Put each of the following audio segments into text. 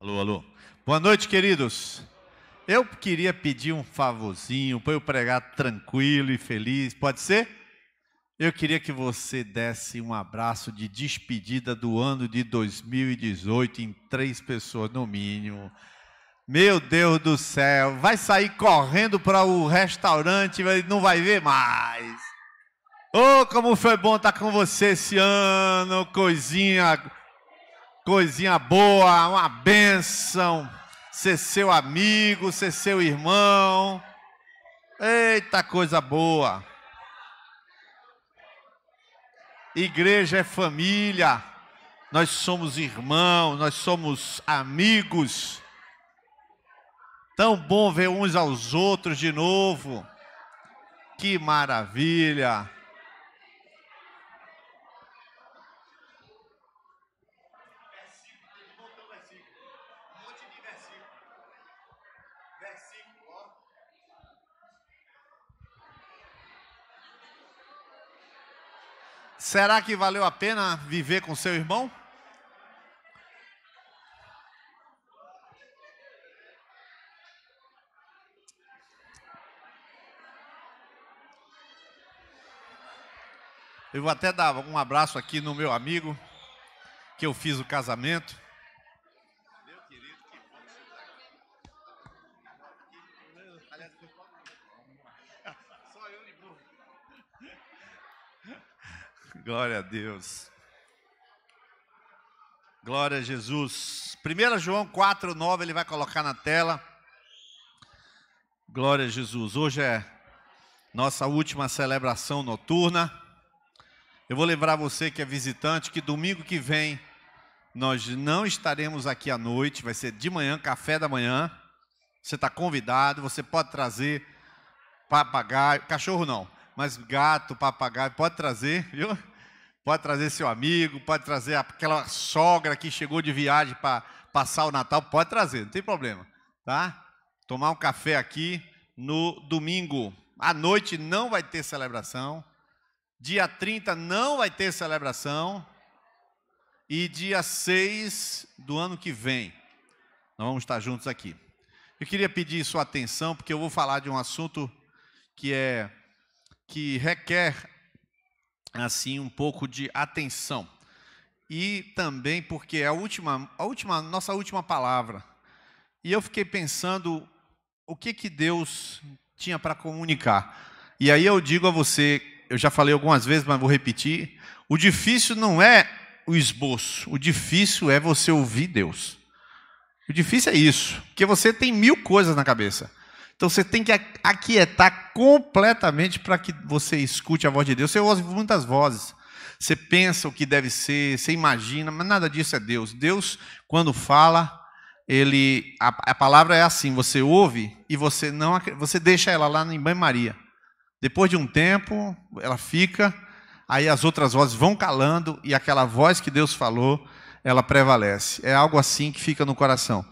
Alô, alô. Boa noite, queridos. Eu queria pedir um favorzinho para eu pregar tranquilo e feliz. Pode ser? Eu queria que você desse um abraço de despedida do ano de 2018 em 3 pessoas no mínimo. Meu Deus do céu, vai sair correndo para o restaurante e não vai ver mais. Oh, como foi bom estar com você esse ano, coisinha boa, uma bênção, ser seu amigo, ser seu irmão. Eita, coisa boa. Igreja é família, nós somos irmãos, nós somos amigos. Tão bom ver uns aos outros de novo. Que maravilha. Será que valeu a pena viver com seu irmão? Eu vou até dar um abraço aqui no meu amigo, que eu fiz o casamento. Meu querido, que bom que você está aqui. Só eu de burro. Glória a Deus. Glória a Jesus. 1 João 4:9, ele vai colocar na tela. Glória a Jesus. Hoje é nossa última celebração noturna. Eu vou lembrar você que é visitante que domingo que vem nós não estaremos aqui à noite, vai ser de manhã, café da manhã. Você está convidado, você pode trazer papagaio, cachorro não, mas gato, papagaio, pode trazer, viu? Pode trazer seu amigo, pode trazer aquela sogra que chegou de viagem para passar o Natal, pode trazer, não tem problema, tá? Tomar um café aqui no domingo. À noite não vai ter celebração. Dia 30 não vai ter celebração. E dia 6 do ano que vem, nós vamos estar juntos aqui. Eu queria pedir sua atenção, porque eu vou falar de um assunto que requer, assim, um pouco de atenção. E também porque é nossa última palavra. E eu fiquei pensando o que Deus tinha para comunicar. E aí eu digo a você, eu já falei algumas vezes, mas vou repetir, o difícil não é o esboço, o difícil é você ouvir Deus. O difícil é isso, porque você tem 1000 coisas na cabeça. Então você tem que aquietar completamente para que você escute a voz de Deus. Você ouve muitas vozes, você pensa o que deve ser, você imagina, mas nada disso é Deus. Deus, quando fala, a palavra é assim, você ouve e você deixa ela lá em banho-maria. Depois de um tempo, ela fica, aí as outras vozes vão calando e aquela voz que Deus falou, ela prevalece. É algo assim que fica no coração.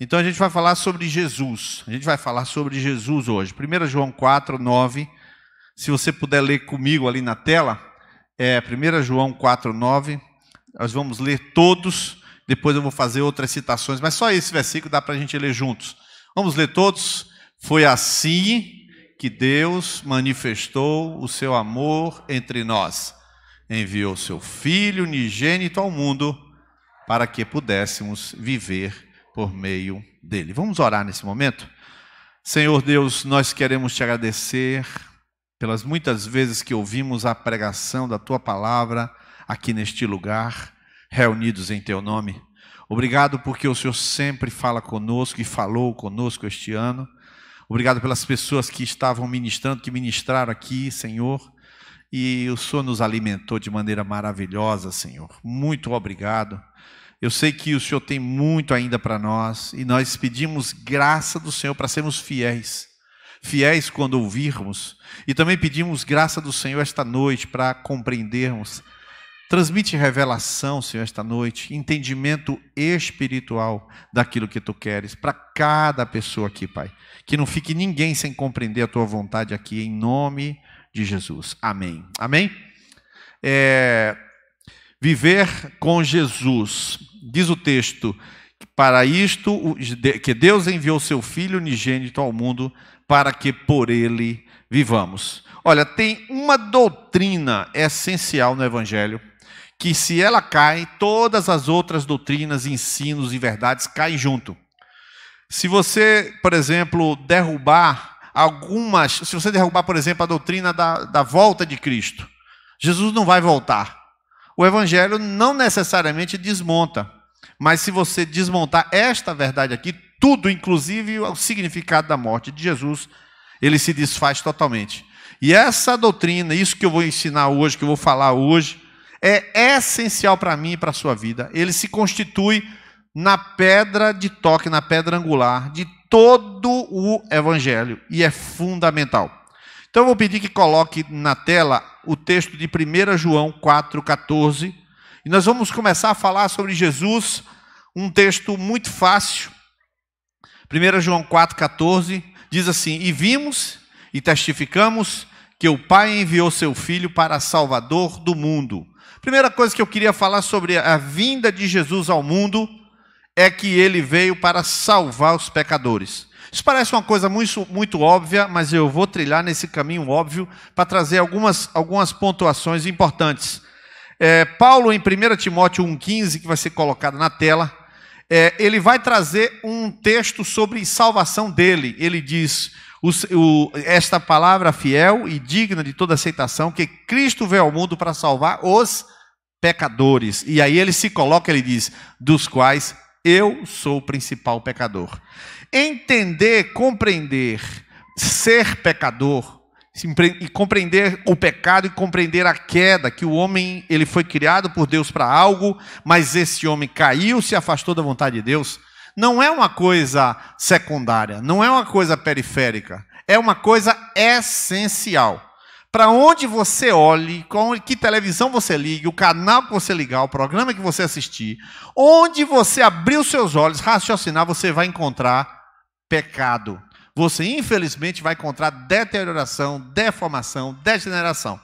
Então a gente vai falar sobre Jesus. A gente vai falar sobre Jesus hoje. 1 João 4:9. Se você puder ler comigo ali na tela, 1 João 4:9. Nós vamos ler todos. Depois eu vou fazer outras citações, mas só esse versículo dá para a gente ler juntos. Vamos ler todos? Foi assim que Deus manifestou o seu amor entre nós. Enviou seu Filho unigênito ao mundo para que pudéssemos viver por meio dele. Vamos orar nesse momento? Senhor Deus, nós queremos te agradecer pelas muitas vezes que ouvimos a pregação da tua palavra aqui neste lugar, reunidos em teu nome. Obrigado porque o Senhor sempre fala conosco e falou conosco este ano. Obrigado pelas pessoas que estavam ministrando, que ministraram aqui, Senhor. E o Senhor nos alimentou de maneira maravilhosa, Senhor. Muito obrigado. Eu sei que o Senhor tem muito ainda para nós. E nós pedimos graça do Senhor para sermos fiéis. Fiéis quando ouvirmos. E também pedimos graça do Senhor esta noite para compreendermos. Transmite revelação, Senhor, esta noite. Entendimento espiritual daquilo que Tu queres. Para cada pessoa aqui, Pai. Que não fique ninguém sem compreender a Tua vontade aqui, em nome de Jesus. Amém. Amém? Viver com Jesus. Diz o texto para isto que Deus enviou seu Filho unigênito ao mundo, para que por ele vivamos. Olha, tem uma doutrina essencial no Evangelho, que se ela cai, todas as outras doutrinas, ensinos e verdades caem junto. Se você, por exemplo, se você derrubar, por exemplo, a doutrina da volta de Cristo, Jesus não vai voltar. O Evangelho não necessariamente desmonta, mas se você desmontar esta verdade aqui, tudo, inclusive o significado da morte de Jesus, ele se desfaz totalmente. E essa doutrina, isso que eu vou ensinar hoje, que eu vou falar hoje, é essencial para mim e para a sua vida. Ele se constitui na pedra de toque, na pedra angular de todo o Evangelho, e é fundamental. Então eu vou pedir que coloque na tela o texto de 1 João 4,14, e nós vamos começar a falar sobre Jesus, um texto muito fácil. 1 João 4,14 diz assim: e vimos e testificamos que o Pai enviou seu Filho para Salvador do mundo. Primeira coisa que eu queria falar sobre a vinda de Jesus ao mundo é que ele veio para salvar os pecadores. Isso parece uma coisa muito óbvia, mas eu vou trilhar nesse caminho óbvio para trazer algumas pontuações importantes. Paulo, em 1 Timóteo 1,15, que vai ser colocado na tela, ele vai trazer um texto sobre salvação dele. Ele diz: esta palavra fiel e digna de toda aceitação, que Cristo veio ao mundo para salvar os pecadores. E aí ele se coloca, ele diz: dos quais eu sou o principal pecador. Entender, compreender, ser pecador, e compreender o pecado e compreender a queda, que o homem ele foi criado por Deus para algo, mas esse homem caiu, se afastou da vontade de Deus, não é uma coisa secundária, não é uma coisa periférica, é uma coisa essencial. Para onde você olhe, que televisão você ligue, o canal que você ligar, o programa que você assistir, onde você abrir os seus olhos, raciocinar, você vai encontrar pecado. Você, infelizmente, vai encontrar deterioração, deformação, degeneração.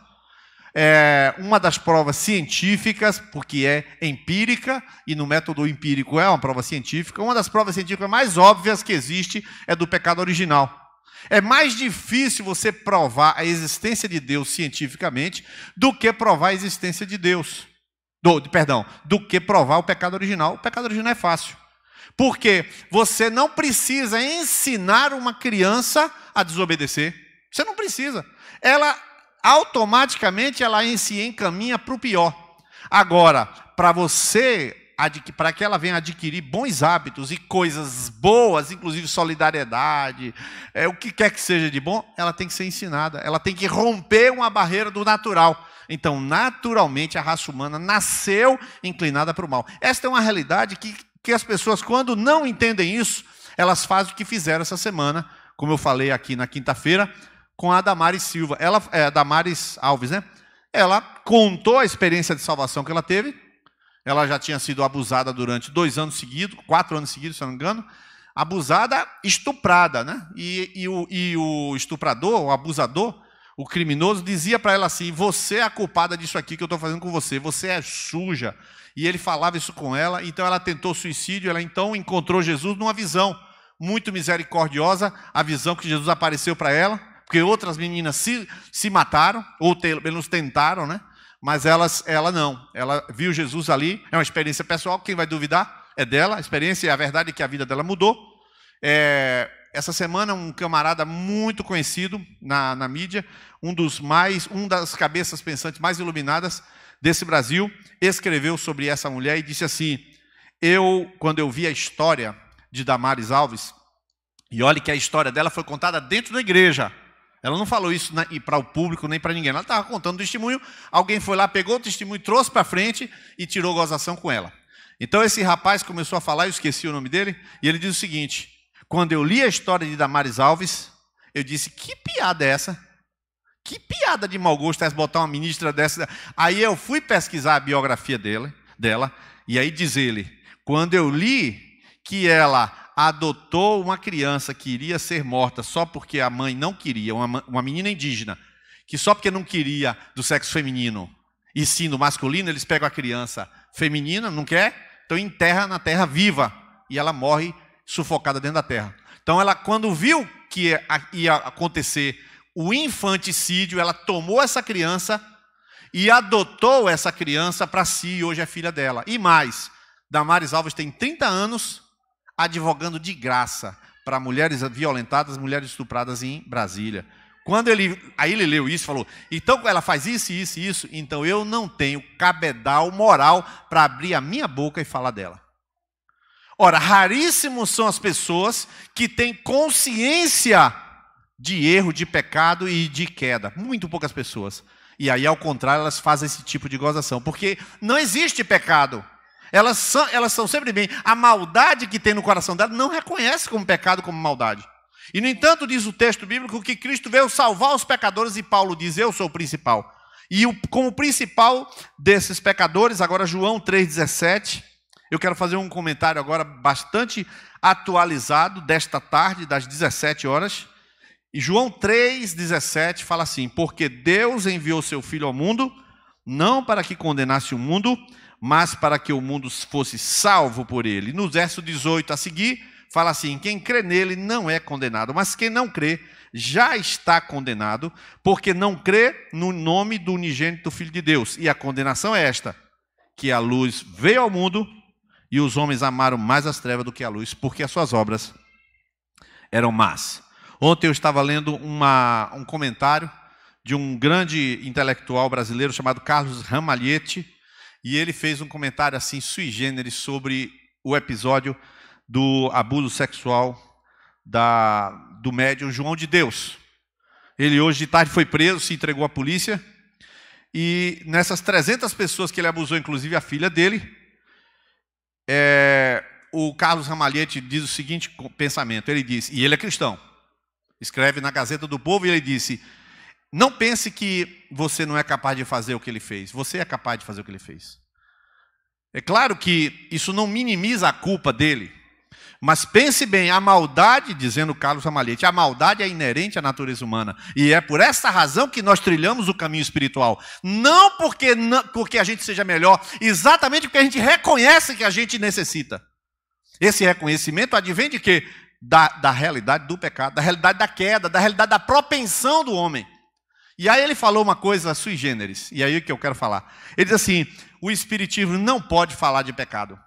Uma das provas científicas, porque é empírica, e no método empírico é uma prova científica, uma das provas científicas mais óbvias que existe é do pecado original. É mais difícil você provar a existência de Deus cientificamente do que provar a existência de Deus. Do que provar o pecado original. O pecado original é fácil. Porque você não precisa ensinar uma criança a desobedecer. Você não precisa. Ela automaticamente se encaminha para o pior. Agora, para que ela venha adquirir bons hábitos e coisas boas, inclusive solidariedade, o que quer que seja de bom, ela tem que ser ensinada. Ela tem que romper uma barreira do natural. Então, naturalmente, a raça humana nasceu inclinada para o mal. Esta é uma realidade que as pessoas, quando não entendem isso, elas fazem o que fizeram essa semana, como eu falei aqui na quinta-feira, com a Damares Silva. Damares Alves, né? Ela contou a experiência de salvação que ela teve. Ela já tinha sido abusada durante 4 anos seguidos, se não me engano. Abusada, estuprada, né? E o estuprador, o abusador, o criminoso, dizia para ela assim: você é a culpada disso aqui que eu estou fazendo com você. Você é suja. E ele falava isso com ela, então ela tentou suicídio, ela então encontrou Jesus numa visão muito misericordiosa, a visão que Jesus apareceu para ela, porque outras meninas se mataram, ou pelo menos tentaram, né? Mas ela não, ela viu Jesus ali, é uma experiência pessoal, quem vai duvidar é dela, a experiência e a verdade é que a vida dela mudou. Essa semana um camarada muito conhecido na mídia, um das cabeças pensantes mais iluminadas desse Brasil, escreveu sobre essa mulher e disse assim: quando eu vi a história de Damares Alves, e olhe que a história dela foi contada dentro da igreja, ela não falou isso para o público nem para ninguém, ela estava contando o testemunho, alguém foi lá, pegou o testemunho, trouxe para frente e tirou gozação com ela. Então esse rapaz começou a falar, eu esqueci o nome dele, e ele diz o seguinte: quando eu li a história de Damares Alves, eu disse: que piada é essa? Que piada de mau gosto é essa, botar uma ministra dessa? Aí eu fui pesquisar a biografia dela, e aí diz ele: quando eu li que ela adotou uma criança que iria ser morta só porque a mãe não queria, uma menina indígena, que só porque não queria do sexo feminino, e sim do masculino, eles pegam a criança feminina, não quer? Então enterra na terra viva. e ela morre sufocada dentro da terra. Então ela, quando viu que ia acontecer o infanticídio, ela tomou essa criança e adotou essa criança para si, e hoje é filha dela. E mais, Damares Alves tem 30 anos advogando de graça para mulheres violentadas, mulheres estupradas em Brasília. Aí ele leu isso e falou, então ela faz isso, isso e isso, então eu não tenho cabedal moral para abrir a minha boca e falar dela. Ora, raríssimos são as pessoas que têm consciência de erro, de pecado e de queda. Muito poucas pessoas. E aí, ao contrário, elas fazem esse tipo de gozação, porque não existe pecado. Elas são sempre bem. A maldade que tem no coração dela não reconhece como pecado, como maldade. E, no entanto, diz o texto bíblico que Cristo veio salvar os pecadores e Paulo diz, eu sou o principal. E como principal desses pecadores, agora João 3,17, eu quero fazer um comentário agora bastante atualizado desta tarde, das 17 horas. E João 3,17 fala assim, porque Deus enviou seu Filho ao mundo, não para que condenasse o mundo, mas para que o mundo fosse salvo por ele. No verso 18 a seguir, fala assim, quem crê nele não é condenado, mas quem não crê já está condenado, porque não crê no nome do unigênito Filho de Deus. E a condenação é esta, que a luz veio ao mundo e os homens amaram mais as trevas do que a luz, porque as suas obras eram más. Ontem eu estava lendo um comentário de um grande intelectual brasileiro chamado Carlos Ramalhete, e ele fez um comentário assim sui generis sobre o episódio do abuso sexual do médium João de Deus. Ele hoje de tarde foi preso, se entregou à polícia, e nessas 300 pessoas que ele abusou, inclusive a filha dele, o Carlos Ramalhete diz o seguinte pensamento, ele diz, e ele é cristão, escreve na Gazeta do Povo, e ele disse, não pense que você não é capaz de fazer o que ele fez, você é capaz de fazer o que ele fez. É claro que isso não minimiza a culpa dele, mas pense bem, a maldade, dizendo Carlos Ramalhete, a maldade é inerente à natureza humana, e é por essa razão que nós trilhamos o caminho espiritual, não porque a gente seja melhor, exatamente porque a gente reconhece que a gente necessita. Esse reconhecimento advém de quê? Da realidade do pecado, da realidade da queda, da realidade da propensão do homem. E aí ele falou uma coisa sui generis, e aí é que eu quero falar. Ele diz assim, o Espiritismo não pode falar de pecado.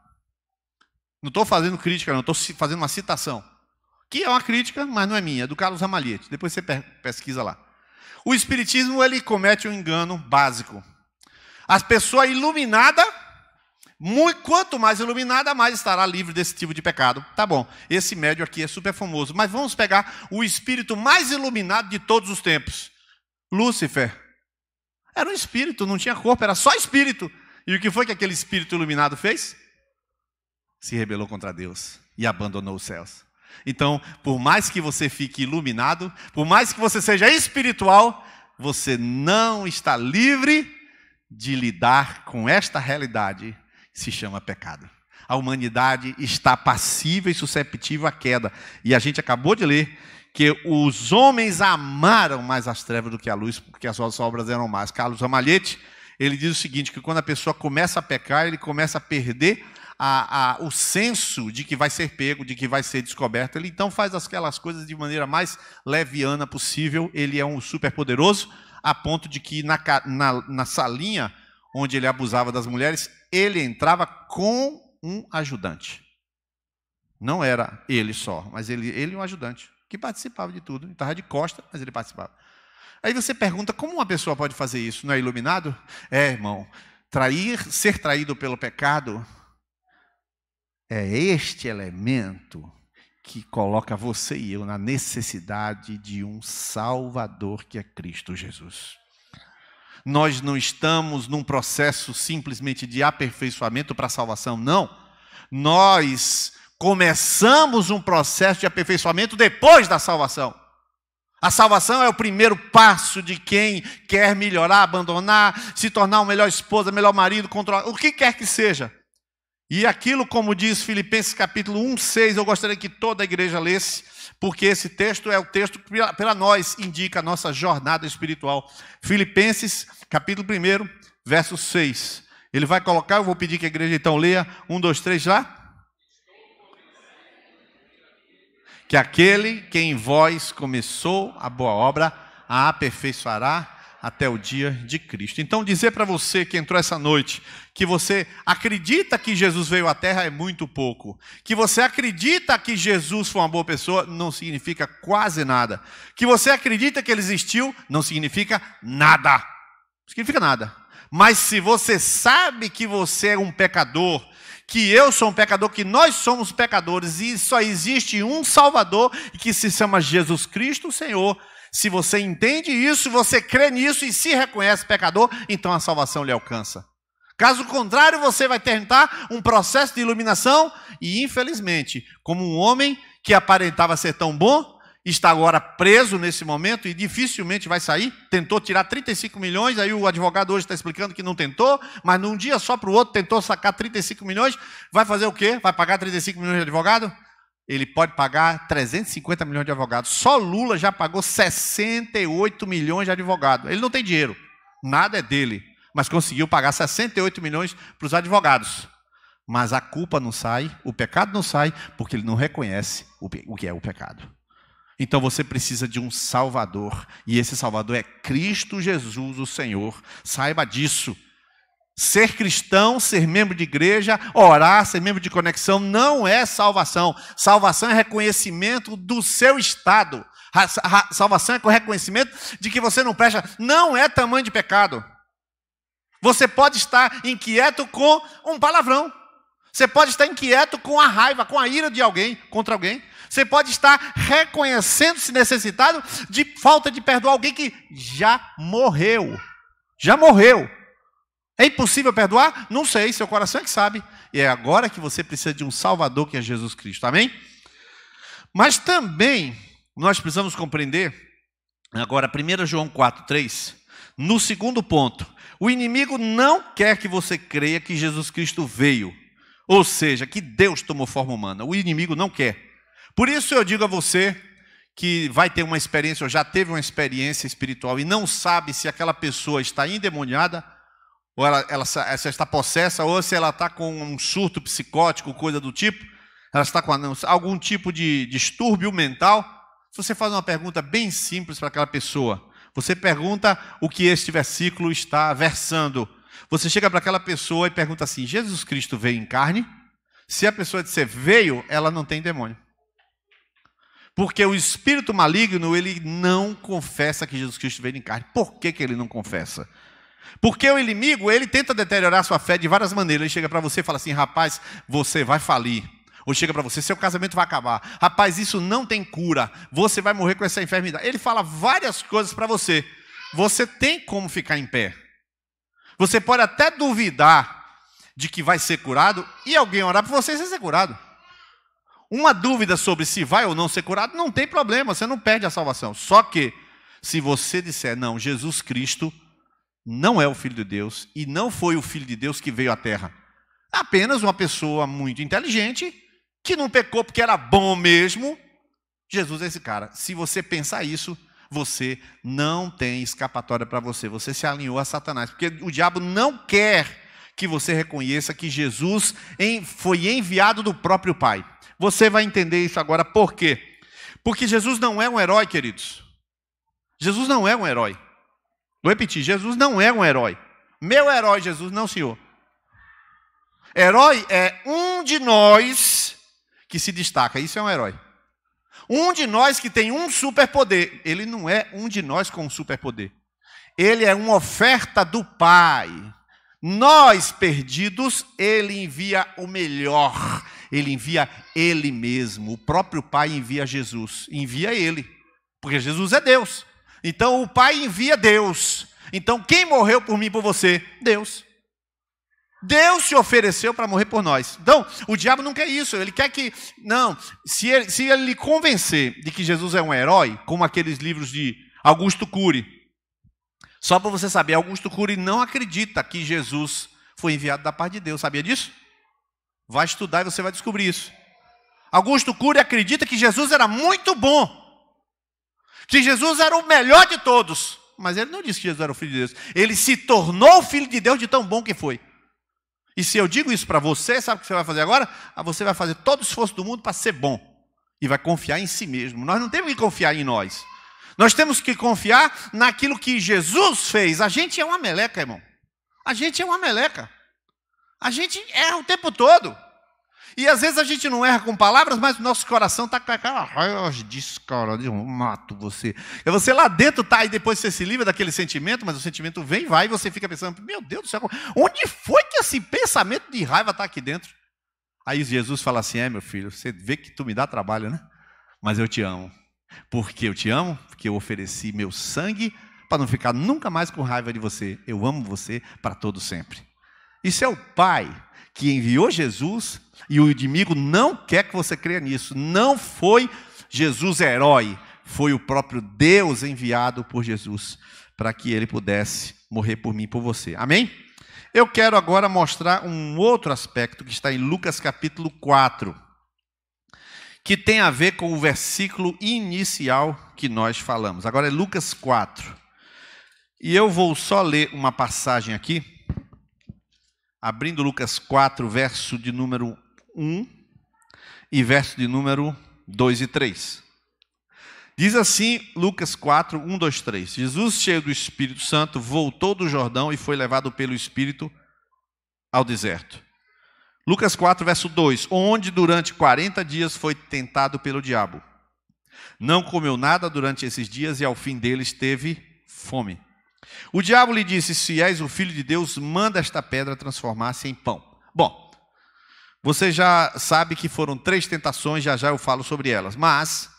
Não estou fazendo crítica, não, estou fazendo uma citação. Que é uma crítica, mas não é minha, é do Carlos Ramalhete. Depois você pesquisa lá. O Espiritismo, ele comete um engano básico. As pessoas iluminadas, quanto mais iluminada, mais estará livre desse tipo de pecado. Tá bom, esse médium aqui é super famoso, mas vamos pegar o espírito mais iluminado de todos os tempos. Lúcifer. Era um espírito, não tinha corpo, era só espírito. E o que foi que aquele espírito iluminado fez? Se rebelou contra Deus e abandonou os céus. Então, por mais que você fique iluminado, por mais que você seja espiritual, você não está livre de lidar com esta realidade que se chama pecado. A humanidade está passível e susceptível à queda. E a gente acabou de ler que os homens amaram mais as trevas do que a luz, porque as suas obras eram más. Carlos Ramalhete, ele diz o seguinte, que quando a pessoa começa a pecar, ele começa a perder o senso de que vai ser pego, de que vai ser descoberto. Ele então faz aquelas coisas de maneira mais leviana possível. Ele é um super poderoso, a ponto de que na salinha onde ele abusava das mulheres, ele entrava com um ajudante. Não era ele só, mas ele e um ajudante, que participava de tudo. Ele estava de costa, mas ele participava. Aí você pergunta, como uma pessoa pode fazer isso? Não é iluminado? Irmão, ser traído pelo pecado é este elemento que coloca você e eu na necessidade de um Salvador, que é Cristo Jesus. Nós não estamos num processo simplesmente de aperfeiçoamento para a salvação, não. Nós começamos um processo de aperfeiçoamento depois da salvação. A salvação é o primeiro passo de quem quer melhorar, abandonar, se tornar uma melhor esposa, melhor marido, controlar, o que quer que seja. E aquilo, como diz Filipenses capítulo 1:6, eu gostaria que toda a igreja lesse, porque esse texto é o texto que para nós indica a nossa jornada espiritual. Filipenses capítulo 1, verso 6. Ele vai colocar, eu vou pedir que a igreja então leia, 1, 2, 3 lá. que aquele que em vós começou a boa obra a aperfeiçoará até o dia de Cristo. Então, dizer para você que entrou essa noite, que você acredita que Jesus veio à Terra é muito pouco. Que você acredita que Jesus foi uma boa pessoa não significa quase nada. Que você acredita que ele existiu não significa nada. Não significa nada. Mas se você sabe que você é um pecador, que eu sou um pecador, que nós somos pecadores e só existe um Salvador que se chama Jesus Cristo, o Senhor. Se você entende isso, você crê nisso e se reconhece pecador, então a salvação lhe alcança. Caso contrário, você vai tentar um processo de iluminação e, infelizmente, como um homem que aparentava ser tão bom, está agora preso nesse momento e dificilmente vai sair. Tentou tirar 35 milhões, aí o advogado hoje está explicando que não tentou, mas num dia só para o outro tentou sacar 35 milhões. Vai fazer o quê? Vai pagar 35 milhões de advogado? Ele pode pagar 350 milhões de advogados. Só Lula já pagou 68 milhões de advogados. Ele não tem dinheiro, nada é dele, mas conseguiu pagar 68 milhões para os advogados. Mas a culpa não sai, o pecado não sai, porque ele não reconhece o que é o pecado. Então você precisa de um Salvador, e esse Salvador é Cristo Jesus, o Senhor. Saiba disso. Ser cristão, ser membro de igreja, orar, ser membro de conexão não é salvação. Salvação é reconhecimento do seu estado. Salvação é reconhecimento de que você não presta. Não é tamanho de pecado. Você pode estar inquieto com um palavrão. Você pode estar inquieto com a raiva, com a ira de alguém, contra alguém. Você pode estar reconhecendo-se necessitado de falta de perdoar alguém que já morreu. Já morreu. É impossível perdoar? Não sei, seu coração é que sabe. E é agora que você precisa de um Salvador, que é Jesus Cristo. Amém? Mas também nós precisamos compreender, agora 1 João 4,3, no segundo ponto, o inimigo não quer que você creia que Jesus Cristo veio, ou seja, que Deus tomou forma humana. O inimigo não quer. Por isso eu digo a você que vai ter uma experiência, ou já teve uma experiência espiritual e não sabe se aquela pessoa está endemoniada, ou ela está possessa, ou se ela está com um surto psicótico, coisa do tipo, ela está com algum tipo de distúrbio mental. Se você faz uma pergunta bem simples para aquela pessoa, você pergunta o que este versículo está versando. Você chega para aquela pessoa e pergunta assim: Jesus Cristo veio em carne? Se a pessoa disser veio, ela não tem demônio. Porque o espírito maligno, ele não confessa que Jesus Cristo veio em carne. Por que ele não confessa? Porque o inimigo, ele tenta deteriorar sua fé de várias maneiras. Ele chega para você e fala assim: rapaz, você vai falir. Ou chega para você: seu casamento vai acabar. Rapaz, isso não tem cura. Você vai morrer com essa enfermidade. Ele fala várias coisas para você. Você tem como ficar em pé. Você pode até duvidar de que vai ser curado e alguém orar por você e você ser curado. Uma dúvida sobre se vai ou não ser curado, não tem problema, você não perde a salvação. Só que, se você disser: não, Jesus Cristo não é o Filho de Deus e não foi o Filho de Deus que veio à Terra. Apenas uma pessoa muito inteligente, que não pecou porque era bom mesmo. Jesus é esse cara. Se você pensar isso, você não tem escapatória para você. Você se alinhou a Satanás, porque o diabo não quer que você reconheça que Jesus foi enviado do próprio Pai. Você vai entender isso agora. Por quê? Porque Jesus não é um herói, queridos. Jesus não é um herói. Vou repetir: Jesus não é um herói. Meu herói, Jesus, não, senhor. Herói é um de nós que se destaca. Isso é um herói. Um de nós que tem um superpoder. Ele não é um de nós com um superpoder. Ele é uma oferta do Pai. Nós, perdidos, Ele envia o melhor. Ele envia Ele mesmo. O próprio Pai envia Jesus. Envia Ele. Porque Jesus é Deus. Então o Pai envia Deus. Então quem morreu por mim e por você? Deus. Deus se ofereceu para morrer por nós. Então o diabo não quer isso. Ele quer que... Não, se ele lhe convencer de que Jesus é um herói, como aqueles livros de Augusto Cury. Só para você saber, Augusto Cury não acredita que Jesus foi enviado da parte de Deus. Sabia disso? Vai estudar e você vai descobrir isso. Augusto Cury acredita que Jesus era muito bom. Que Jesus era o melhor de todos. Mas ele não disse que Jesus era o Filho de Deus. Ele se tornou o Filho de Deus de tão bom que foi. E se eu digo isso para você, sabe o que você vai fazer agora? Você vai fazer todo o esforço do mundo para ser bom. e vai confiar em si mesmo. Nós não temos que confiar em nós. Nós temos que confiar naquilo que Jesus fez. A gente é uma meleca, irmão. A gente é uma meleca. A gente erra o tempo todo. E às vezes a gente não erra com palavras, mas o nosso coração está com aquela raiva disso, cara, eu mato você. E você lá dentro está, e depois você se livra daquele sentimento, mas o sentimento vem e vai, e você fica pensando, meu Deus do céu, onde foi que esse pensamento de raiva está aqui dentro? Aí Jesus fala assim, meu filho, você vê que tu me dá trabalho, né? Mas eu te amo. Por que eu te amo? Porque eu ofereci meu sangue para não ficar nunca mais com raiva de você. Eu amo você para todo sempre. Isso é o Pai que enviou Jesus, e o inimigo não quer que você creia nisso. Não foi Jesus herói, foi o próprio Deus enviado por Jesus para que ele pudesse morrer por mim e por você. Amém? Eu quero agora mostrar um outro aspecto que está em Lucas capítulo 4, que tem a ver com o versículo inicial que nós falamos. Agora é Lucas 4. E eu vou só ler uma passagem aqui, abrindo Lucas 4, verso de número 1 e verso de número 2 e 3. Diz assim, Lucas 4, 1, 2, 3. Jesus, cheio do Espírito Santo, voltou do Jordão e foi levado pelo Espírito ao deserto. Lucas 4, verso 2. Onde durante 40 dias foi tentado pelo diabo. Não comeu nada durante esses dias e ao fim deles teve fome. O diabo lhe disse, se és o Filho de Deus, manda esta pedra transformar-se em pão. Bom, você já sabe que foram 3 tentações, já eu falo sobre elas. Mas,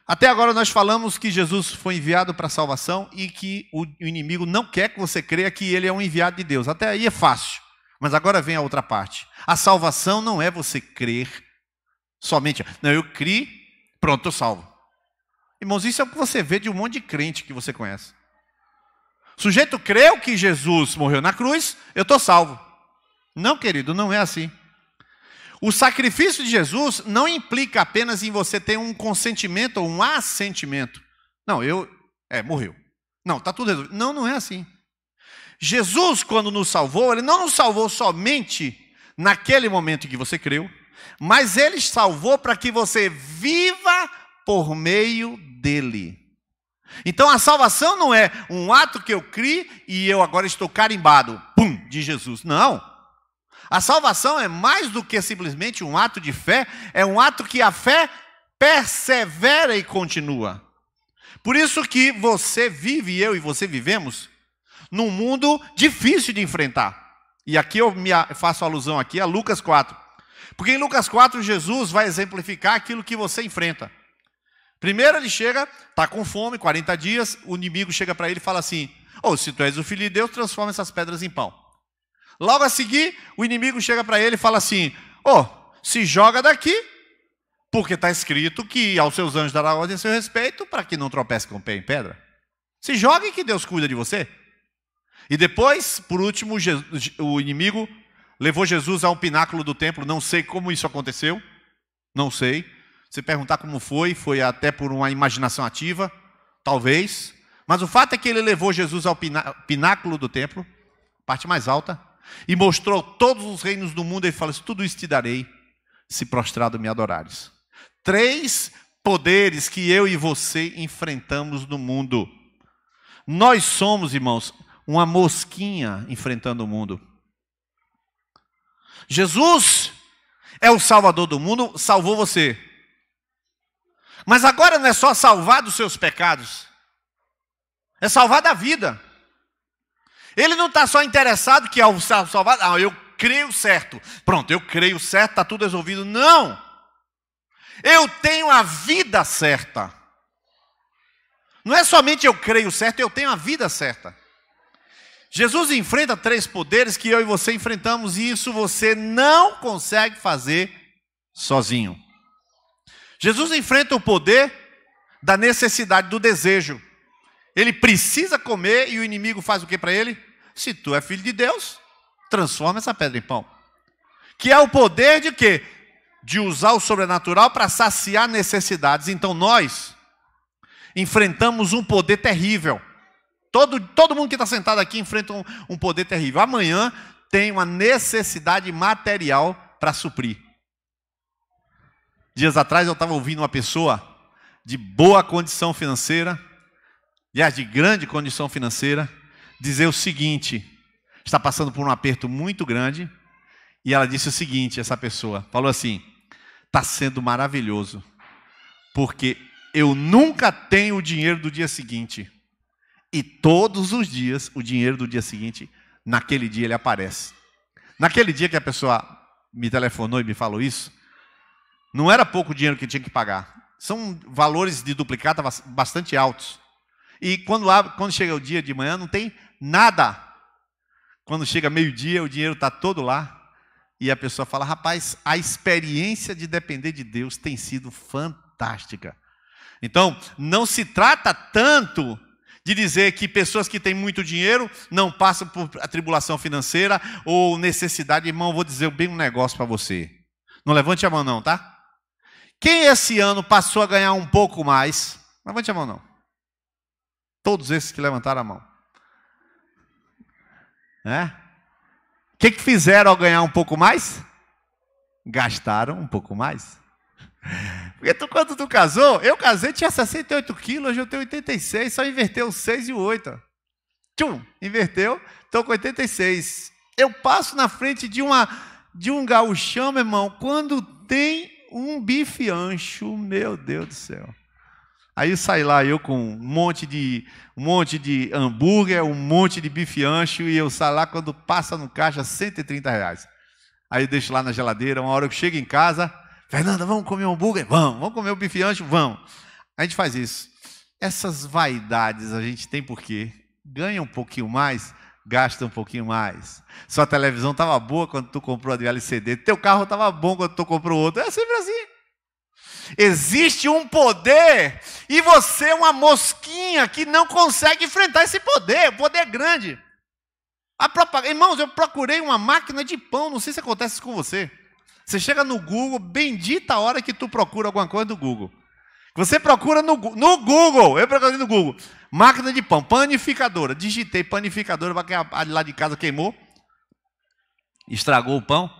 até agora nós falamos que Jesus foi enviado para a salvação e que o inimigo não quer que você creia que ele é um enviado de Deus. Até aí é fácil. Mas agora vem a outra parte. A salvação não é você crer somente. Não, eu criei, pronto, eu salvo. Irmãos, isso é o que você vê de um monte de crente que você conhece. O sujeito creu que Jesus morreu na cruz, eu estou salvo. Não, querido, não é assim. O sacrifício de Jesus não implica apenas em você ter um consentimento ou um assentimento. Não, morreu. Não, está tudo resolvido. Não, não é assim. Jesus, quando nos salvou, ele não nos salvou somente naquele momento em que você creu, mas ele salvou para que você viva por meio dele. Então a salvação não é um ato que eu criei e eu agora estou carimbado, de Jesus. Não. A salvação é mais do que simplesmente um ato de fé, é um ato que a fé persevera e continua. Por isso que você vive, eu e você vivemos, num mundo difícil de enfrentar. E aqui eu faço alusão aqui a Lucas 4. Porque em Lucas 4, Jesus vai exemplificar aquilo que você enfrenta. Primeiro ele chega, está com fome, 40 dias, o inimigo chega para ele e fala assim, se tu és o Filho de Deus, transforma essas pedras em pão. Logo a seguir, o inimigo chega para ele e fala assim, se joga daqui, porque está escrito que aos seus anjos dará ordem a seu respeito, para que não tropece com o pé em pedra. Se joga e que Deus cuida de você. E depois, por último, o inimigo levou Jesus a um pináculo do templo. Não sei como isso aconteceu. Não sei. Se perguntar como foi até por uma imaginação ativa. Talvez. Mas o fato é que ele levou Jesus ao pináculo do templo, parte mais alta, e mostrou todos os reinos do mundo. E falou assim, tudo isso te darei, se prostrado me adorares. 3 poderes que eu e você enfrentamos no mundo. Nós somos, irmãos, uma mosquinha enfrentando o mundo. Jesus é o Salvador do mundo, salvou você. Mas agora não é só salvar dos seus pecados, é salvar da vida. Ele não está só interessado que ao salvar, eu creio certo. Pronto, eu creio certo, está tudo resolvido. Não! Eu tenho a vida certa. Não é somente eu creio certo, eu tenho a vida certa. Jesus enfrenta 3 poderes que eu e você enfrentamos, e isso você não consegue fazer sozinho. Jesus enfrenta o poder da necessidade, do desejo. Ele precisa comer e o inimigo faz o que para ele? Se tu é filho de Deus, transforma essa pedra em pão. Que é o poder de quê? De usar o sobrenatural para saciar necessidades. Então nós enfrentamos um poder terrível. Todo mundo que está sentado aqui enfrenta um poder terrível. Amanhã tem uma necessidade material para suprir. Dias atrás eu estava ouvindo uma pessoa de boa condição financeira, de grande condição financeira, dizer o seguinte: está passando por um aperto muito grande, e ela disse o seguinte, essa pessoa, falou assim: está sendo maravilhoso, porque eu nunca tenho o dinheiro do dia seguinte, e todos os dias o dinheiro do dia seguinte, naquele dia ele aparece. Naquele dia que a pessoa me telefonou e me falou isso, não era pouco dinheiro que tinha que pagar, são valores de duplicata bastante altos. E quando chega o dia de manhã, não tem nada. Quando chega meio-dia, o dinheiro está todo lá. E a pessoa fala: rapaz, a experiência de depender de Deus tem sido fantástica. Então, não se trata tanto de dizer que pessoas que têm muito dinheiro não passam por atribulação financeira ou necessidade. Irmão, eu vou dizer bem um negócio para você. Não levante a mão não, tá? Quem esse ano passou a ganhar um pouco mais? Levante a mão não. Todos esses que levantaram a mão. O que fizeram ao ganhar um pouco mais? Gastaram um pouco mais. Porque quando tu casou, eu casei, tinha 68 quilos, hoje eu tenho 86, só inverteu o 6 e o 8. Tchum, inverteu, estou com 86. Eu passo na frente de um gauchão, meu irmão, quando tem um bife ancho, meu Deus do céu. Aí sai lá eu com um monte de hambúrguer, um monte de bife ancho, e eu saio lá, quando passa no caixa, R$130. Aí eu deixo lá na geladeira, uma hora que eu chego em casa: Fernanda, vamos comer um hambúrguer? Vamos comer um bife ancho? Vamos. A gente faz isso. Essas vaidades a gente tem porque ganha um pouquinho mais, gasta um pouquinho mais. Sua televisão estava boa quando tu comprou a de LCD, teu carro estava bom quando tu comprou outro. É sempre assim. Existe um poder e você é uma mosquinha que não consegue enfrentar esse poder. O poder é grande. Irmãos, eu procurei uma máquina de pão, não sei se acontece isso com você. Você chega no Google, bendita a hora que tu procura alguma coisa no Google. Você procura no Google, eu procurei no Google, máquina de pão, panificadora. Digitei panificadora, lá de casa queimou, estragou o pão.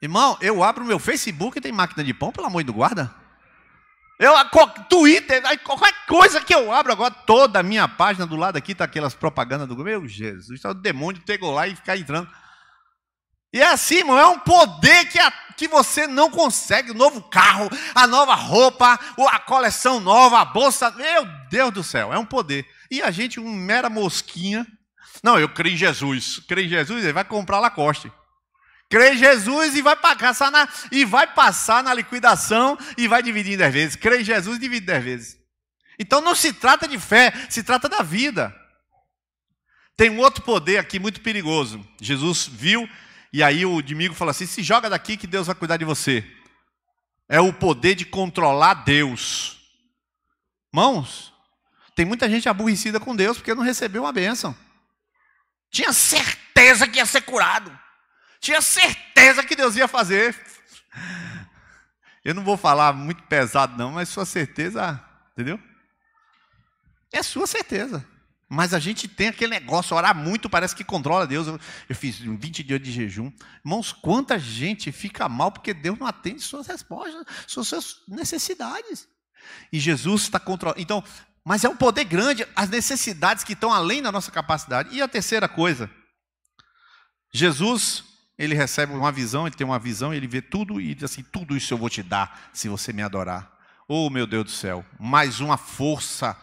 Irmão, eu abro o meu Facebook e tem máquina de pão, pelo amor de guarda. Twitter, qualquer coisa que eu abro agora, toda a minha página do lado aqui está aquelas propagandas do meu Jesus, o demônio pegou lá e ficar entrando. E é assim, irmão, é um poder que você não consegue. O novo carro, a nova roupa, a coleção nova, a bolsa, meu Deus do céu, é um poder. E a gente, mera mosquinha, não, eu creio em Jesus, ele vai comprar Lacoste. Crê em Jesus e vai passar na liquidação e vai dividir em 10 vezes. Crê em Jesus e divide 10 vezes. Então não se trata de fé, se trata da vida. Tem um outro poder aqui muito perigoso. Jesus viu, e aí o inimigo falou assim: se joga daqui que Deus vai cuidar de você. É o poder de controlar Deus. Irmãos, tem muita gente aborrecida com Deus porque não recebeu uma bênção. Tinha certeza que ia ser curado. Tinha certeza que Deus ia fazer. Eu não vou falar muito pesado não, mas sua certeza, entendeu? É sua certeza. Mas a gente tem aquele negócio, orar muito parece que controla Deus. Eu fiz 20 dias de jejum. Irmãos, quanta gente fica mal porque Deus não atende suas respostas, suas necessidades. E Jesus está controlando. Então, mas é um poder grande, as necessidades que estão além da nossa capacidade. E a terceira coisa, Jesus, ele recebe uma visão, ele tem uma visão, ele vê tudo e diz assim: tudo isso eu vou te dar se você me adorar. Oh, meu Deus do céu, mais uma força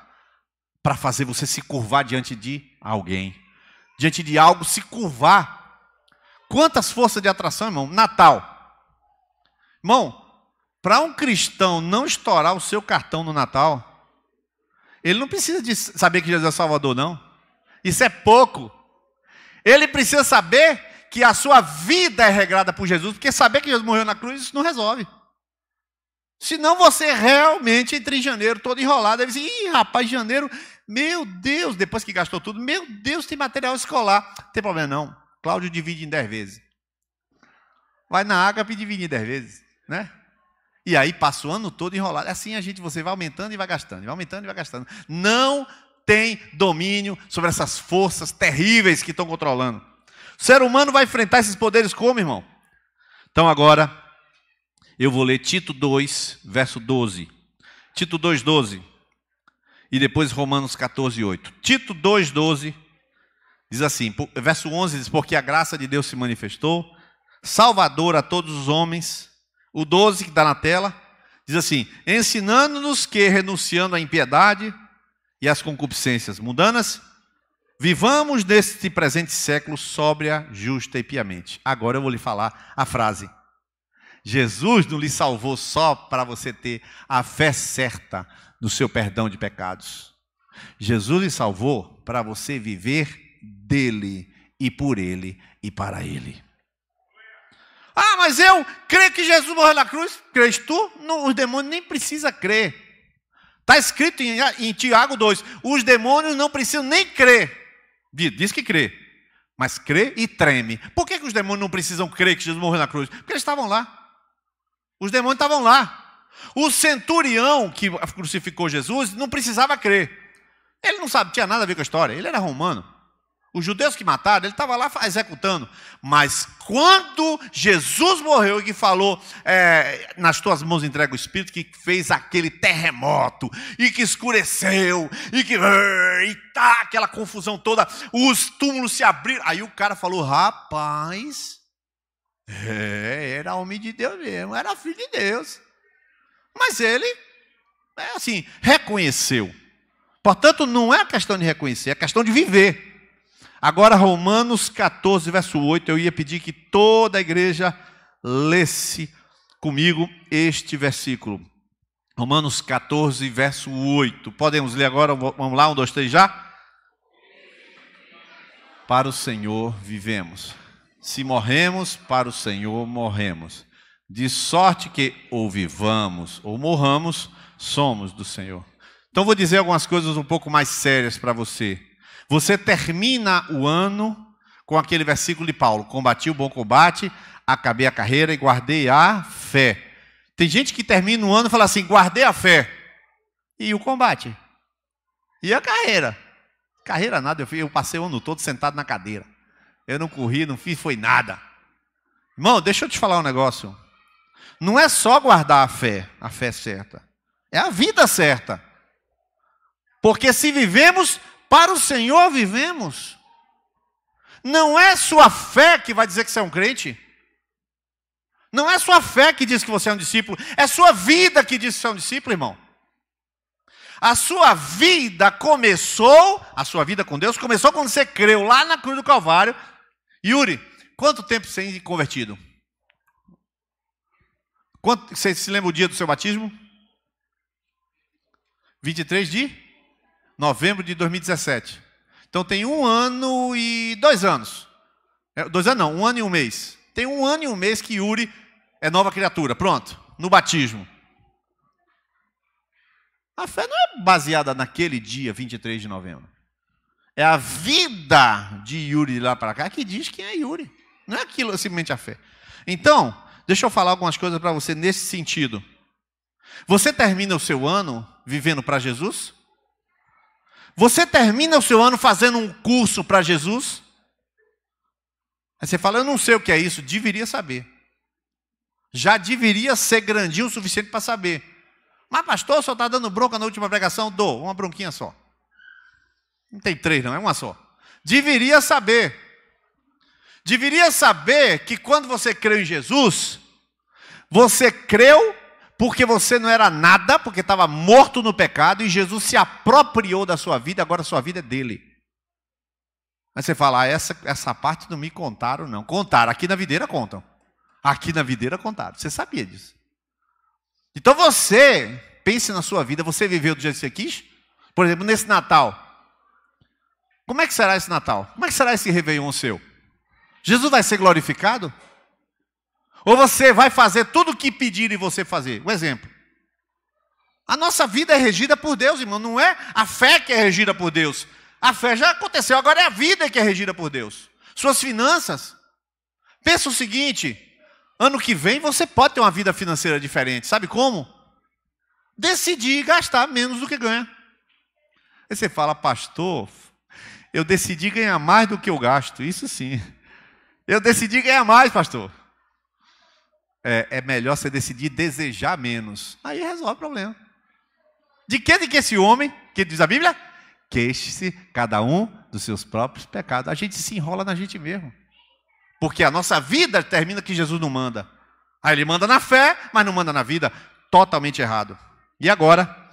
para fazer você se curvar diante de alguém. Diante de algo, se curvar. Quantas forças de atração, irmão? Natal. Irmão, para um cristão não estourar o seu cartão no Natal, ele não precisa de saber que Jesus é Salvador, não. Isso é pouco. Ele precisa saber que a sua vida é regrada por Jesus, porque saber que Jesus morreu na cruz, isso não resolve. Senão você realmente entra em janeiro todo enrolado. Ele diz: ih, rapaz, janeiro, meu Deus, depois que gastou tudo, meu Deus, tem material escolar. Não tem problema não, Cláudio divide em 10 vezes. Vai na Ágape e divide em 10 vezes, né? E aí passa o ano todo enrolado. Assim você vai aumentando e vai gastando, vai aumentando e vai gastando. Não tem domínio sobre essas forças terríveis que estão controlando. O ser humano vai enfrentar esses poderes como, irmão? Então agora, Eu vou ler Tito 2, verso 12. Tito 2, 12. E depois Romanos 14, 8. Tito 2, 12 diz assim, verso 11 diz, porque a graça de Deus se manifestou, salvador a todos os homens. O 12 que está na tela, diz assim, ensinando-nos que, renunciando à impiedade e às concupiscências mundanas, vivamos neste presente século sóbria, justa e piamente. Agora eu vou lhe falar a frase. Jesus não lhe salvou só para você ter a fé certa no seu perdão de pecados. Jesus lhe salvou para você viver dele e por ele e para ele. Ah, mas eu creio que Jesus morreu na cruz. Crês tu? Não, os demônios nem precisam crer. Está escrito em Tiago 2, os demônios não precisam nem crer. Diz que crê, mas crê e treme. Por que os demônios não precisam crer que Jesus morreu na cruz? Porque eles estavam lá. Os demônios estavam lá. O centurião que crucificou Jesus não precisava crer. Ele não sabe, tinha nada a ver com a história. Ele era romano. Os judeus que mataram, ele estava lá executando. Mas quando Jesus morreu e que falou, nas tuas mãos entrega o Espírito, que fez aquele terremoto, e que escureceu, e que aquela confusão toda, os túmulos se abriram. Aí o cara falou, rapaz, era homem de Deus mesmo, era filho de Deus. Mas ele, reconheceu. Portanto, não é questão de reconhecer, é questão de viver. Agora, Romanos 14, verso 8, eu ia pedir que toda a igreja lesse comigo este versículo. Romanos 14, verso 8. Podemos ler agora? Vamos lá, 1, 2, 3 já? Para o Senhor vivemos. Se morremos, para o Senhor morremos. De sorte que ou vivamos ou morramos, somos do Senhor. Então, vou dizer algumas coisas um pouco mais sérias para você. Você termina o ano com aquele versículo de Paulo. Combati o bom combate, acabei a carreira e guardei a fé. Tem gente que termina o ano e fala assim, guardei a fé. E o combate? E a carreira? Carreira nada, eu passei o ano todo sentado na cadeira. Eu não corri, não fiz, foi nada. Irmão, deixa eu te falar um negócio. Não é só guardar a fé certa. É a vida certa. Porque se vivemos... Para o Senhor vivemos. Não é sua fé que vai dizer que você é um crente. Não é sua fé que diz que você é um discípulo. É sua vida que diz que você é um discípulo, irmão. A sua vida começou, a sua vida com Deus, começou quando você creu lá na cruz do Calvário. Yuri, quanto tempo sem convertido? Você se lembra o dia do seu batismo? 23 de novembro de 2017. Então tem 1 ano e 2 anos. 2 anos não, 1 ano e 1 mês. Tem 1 ano e 1 mês que Yuri é nova criatura. Pronto, no batismo. A fé não é baseada naquele dia, 23 de novembro. É a vida de Yuri de lá para cá que diz quem é Yuri. Não é aquilo, simplesmente a fé. Então, deixa eu falar algumas coisas para você nesse sentido. Você termina o seu ano vivendo para Jesus? Você termina o seu ano fazendo um curso para Jesus? Aí você fala, eu não sei o que é isso. Deveria saber. Já deveria ser grandinho o suficiente para saber. Mas pastor, o senhor está dando bronca na última pregação? Dou, uma bronquinha só. Não tem 3 não, é uma só. Deveria saber. Deveria saber que quando você creu em Jesus, você creu porque você não era nada, porque estava morto no pecado, e Jesus se apropriou da sua vida, agora a sua vida é dele. Aí você fala, essa parte não me contaram, não. Contaram, aqui na videira contam. Aqui na videira contaram, você sabia disso. Então você, pense na sua vida, você viveu do jeito que você quis? Por exemplo, nesse Natal. Como é que será esse Natal? Como é que será esse Réveillon seu? Jesus vai ser glorificado? Ou você vai fazer tudo o que pedirem você fazer? Um exemplo. A nossa vida é regida por Deus, irmão. Não é a fé que é regida por Deus. A fé já aconteceu, agora é a vida que é regida por Deus. Suas finanças. Pensa o seguinte, ano que vem você pode ter uma vida financeira diferente. Sabe como? Decidir gastar menos do que ganha. Aí você fala, pastor, eu decidi ganhar mais do que eu gasto. Isso sim. Eu decidi ganhar mais, pastor. é melhor você decidir desejar menos. Aí resolve o problema. De que esse homem, que diz a Bíblia? Queixe-se cada um dos seus próprios pecados. A gente se enrola na gente mesmo. Porque a nossa vida termina que Jesus não manda. Aí ele manda na fé, mas não manda na vida. Totalmente errado. E agora,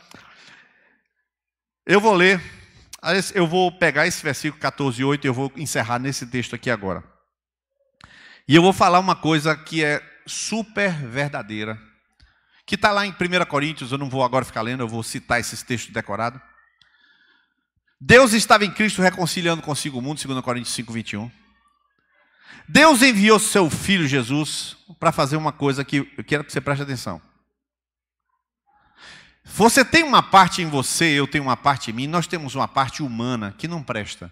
eu vou pegar esse versículo 14:8 e eu vou encerrar nesse texto aqui agora. E eu vou falar uma coisa que é super verdadeira, que está lá em 1 Coríntios, eu não vou agora ficar lendo, eu vou citar esses textos decorados. Deus estava em Cristo reconciliando consigo o mundo, 2 Coríntios 5:21. Deus enviou seu Filho Jesus para fazer uma coisa que eu quero que você preste atenção. Você tem uma parte em você, eu tenho uma parte em mim, nós temos uma parte humana que não presta.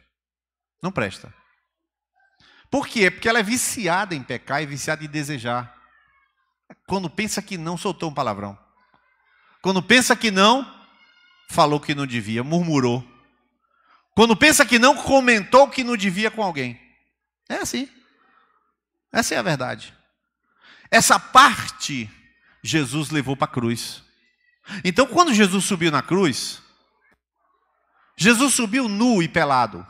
Não presta. Por quê? Porque ela é viciada em pecar e viciada em desejar. Quando pensa que não, soltou um palavrão. Quando pensa que não, falou que não devia, murmurou. Quando pensa que não, comentou que não devia com alguém. É assim. Essa é a verdade. Essa parte Jesus levou para a cruz. Então, quando Jesus subiu na cruz, Jesus subiu nu e pelado.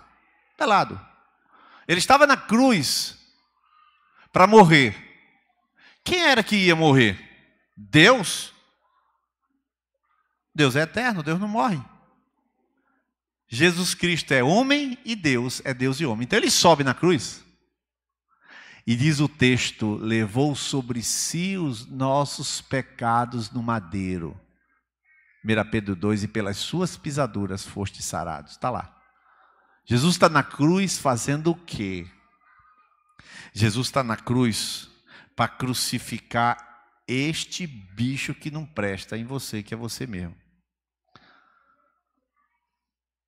Pelado. Ele estava na cruz para morrer. Quem era que ia morrer? Deus? Deus é eterno, Deus não morre. Jesus Cristo é homem e Deus é Deus e homem. Então ele sobe na cruz. E diz o texto, levou sobre si os nossos pecados no madeiro. 1 Pedro 2, e pelas suas pisaduras foste sarados. Está lá. Jesus está na cruz fazendo o quê? Jesus está na cruz para crucificar este bicho que não presta em você, que é você mesmo.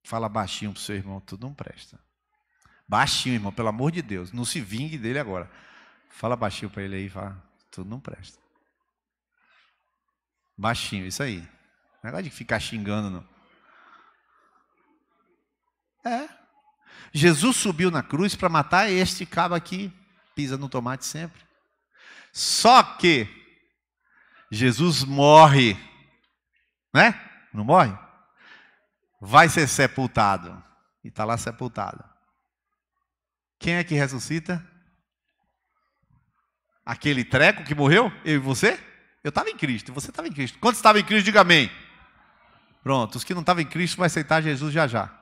Fala baixinho para o seu irmão, tu não presta. Baixinho, irmão, pelo amor de Deus. Não se vingue dele agora. Fala baixinho para ele aí, fala, tu não presta. Baixinho, isso aí. Não é negócio de ficar xingando, não. Jesus subiu na cruz para matar este cabo aqui. Pisa no tomate sempre. Só que Jesus morre. Né? Não morre? Vai ser sepultado. E está lá sepultado. Quem é que ressuscita? Aquele treco que morreu? Eu e você? Eu estava em Cristo, você estava em Cristo. Quantos estavam em Cristo, diga amém. Pronto, os que não estavam em Cristo vão aceitar Jesus já já.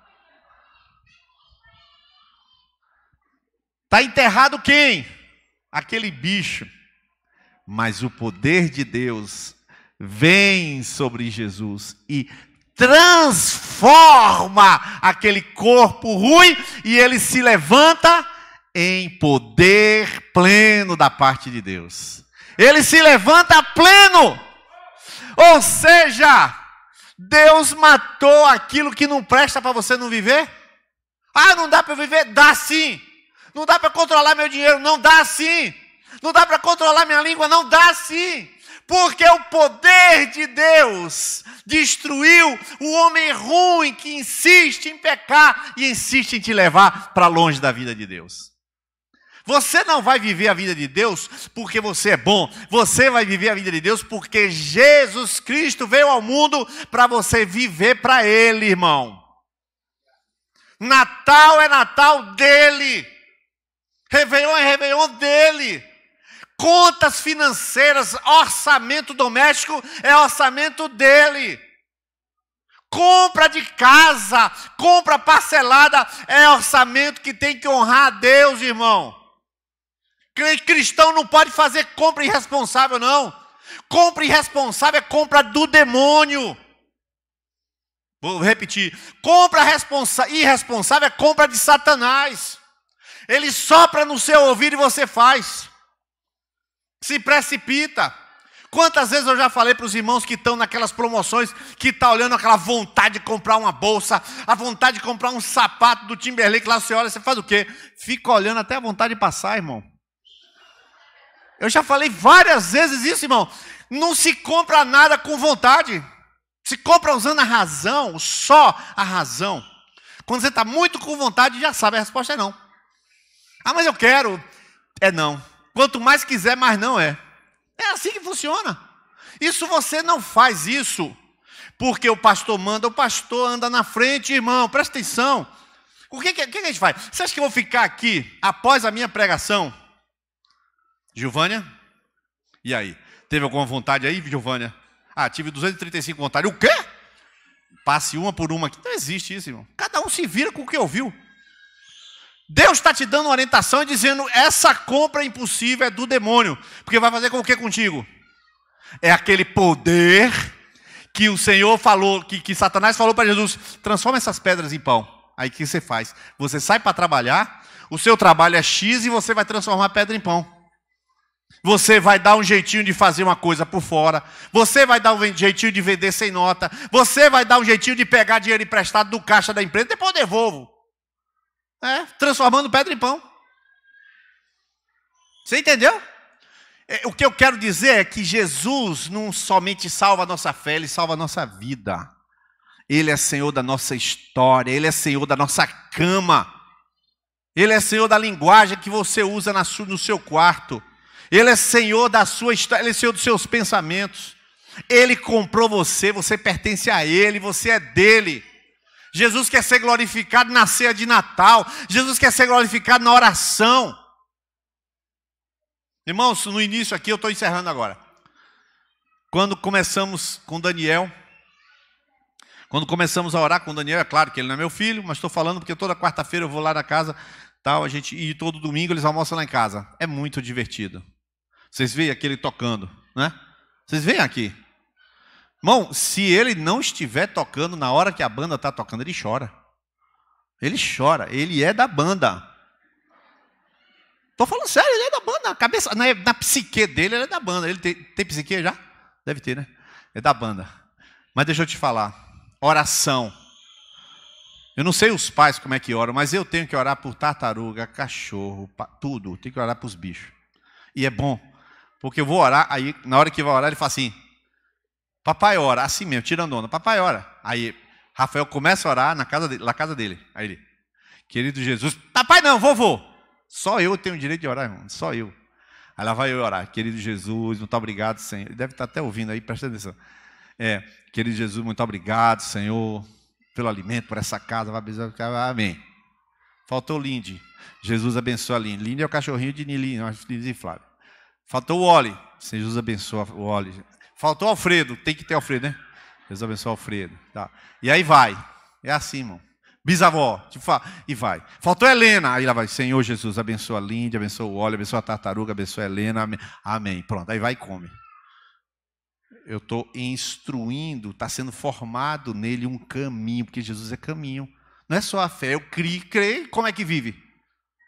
Está enterrado quem? Aquele bicho. Mas o poder de Deus vem sobre Jesus e transforma aquele corpo ruim e ele se levanta em poder pleno da parte de Deus. Ele se levanta pleno. Ou seja, Deus matou aquilo que não presta para você não viver. Ah, não dá para eu viver? Dá sim. Não dá para controlar meu dinheiro? Não dá sim. Não dá para controlar minha língua? Não dá sim. Porque o poder de Deus destruiu o homem ruim que insiste em pecar e insiste em te levar para longe da vida de Deus. Você não vai viver a vida de Deus porque você é bom. Você vai viver a vida de Deus porque Jesus Cristo veio ao mundo para você viver para Ele, irmão. Natal é Natal dele. Réveillon é Réveillon dele. Contas financeiras, orçamento doméstico é orçamento dele. Compra de casa, compra parcelada é orçamento que tem que honrar a Deus, irmão. Cristão não pode fazer compra irresponsável, não. Compra irresponsável é compra do demônio. Vou repetir. Compra irresponsável é compra de Satanás. Ele sopra no seu ouvido e você faz. Se precipita. Quantas vezes eu já falei para os irmãos que estão naquelas promoções, que estão olhando aquela vontade de comprar uma bolsa, a vontade de comprar um sapato do Timberlake, lá você olha, você faz o quê? Fica olhando até a vontade de passar, irmão. Eu já falei várias vezes isso, irmão. Não se compra nada com vontade. Se compra usando a razão, só a razão. Quando você está muito com vontade, já sabe, a resposta é não. Ah, mas eu quero. É não. Quanto mais quiser, mais não é. É assim que funciona. Isso você não faz isso porque o pastor manda, o pastor anda na frente, irmão, presta atenção. O que a gente faz? Você acha que eu vou ficar aqui após a minha pregação? Gilvânia? E aí? Teve alguma vontade aí, Gilvânia? Ah, tive 235 vontades. O quê? Passe uma por uma. Não existe isso, irmão. Cada um se vira com o que ouviu. Deus está te dando uma orientação e dizendo, essa compra impossível é do demônio. Porque vai fazer com o que contigo? É aquele poder que o Senhor falou, que Satanás falou para Jesus, transforma essas pedras em pão. Aí o que você faz? Você sai para trabalhar, o seu trabalho é X e você vai transformar a pedra em pão. Você vai dar um jeitinho de fazer uma coisa por fora, você vai dar um jeitinho de vender sem nota, você vai dar um jeitinho de pegar dinheiro emprestado do caixa da empresa, depois eu devolvo. Transformando pedra em pão. Você entendeu? O que eu quero dizer é que Jesus não somente salva a nossa fé, Ele salva a nossa vida. Ele é Senhor da nossa história, Ele é Senhor da nossa cama. Ele é Senhor da linguagem que você usa no seu quarto. Ele é Senhor da sua história, Ele é Senhor dos seus pensamentos. Ele comprou você, você pertence a Ele, você é dele. Jesus quer ser glorificado na ceia de Natal. Jesus quer ser glorificado na oração. Irmãos, no início aqui, eu estou encerrando agora. Quando começamos com Daniel, quando começamos a orar com Daniel, é claro que ele não é meu filho, mas estou falando porque toda quarta-feira eu vou lá na casa, tal, e todo domingo eles almoçam lá em casa. É muito divertido. Vocês veem aquele tocando, né? Vocês veem aqui. Irmão, se ele não estiver tocando na hora que a banda está tocando, ele chora. Ele chora, ele é da banda. Estou falando sério, ele é da banda. A cabeça, na psique dele, ele é da banda. Ele tem psique já? Deve ter, né? É da banda. Mas deixa eu te falar. Oração. Eu não sei os pais como é que oram, mas eu tenho que orar por tartaruga, cachorro, tudo. Tenho que orar para os bichos. E é bom. Porque eu vou orar, aí na hora que vai orar, ele fala assim, papai ora, assim mesmo, tirando onda, papai ora. Aí Rafael começa a orar na casa dele. Aí ele, querido Jesus, papai não, vovô. Só eu tenho o direito de orar, irmão, só eu. Aí lá vai eu orar, querido Jesus, muito obrigado, Senhor. Ele deve estar até ouvindo aí, presta atenção. Querido Jesus, muito obrigado, Senhor, pelo alimento, por essa casa, vai abençoar, amém. Faltou o Lindy. Jesus abençoa a Lindy. Lindy é o cachorrinho de Nili, Lindy e Flávio. Faltou o Oli. Jesus abençoa o Oli. Faltou o Alfredo. Tem que ter Alfredo, né? Jesus abençoa o Alfredo. Tá. E aí vai. É assim, irmão. Bisavó. E vai. Faltou a Helena. Aí lá vai. Senhor Jesus, abençoa a Lindy, abençoa o Oli, abençoa a tartaruga, abençoa a Helena. Amém. Amém. Pronto. Aí vai e come. Eu estou instruindo, está sendo formado nele um caminho, porque Jesus é caminho. Não é só a fé. Eu creio, como é que vive?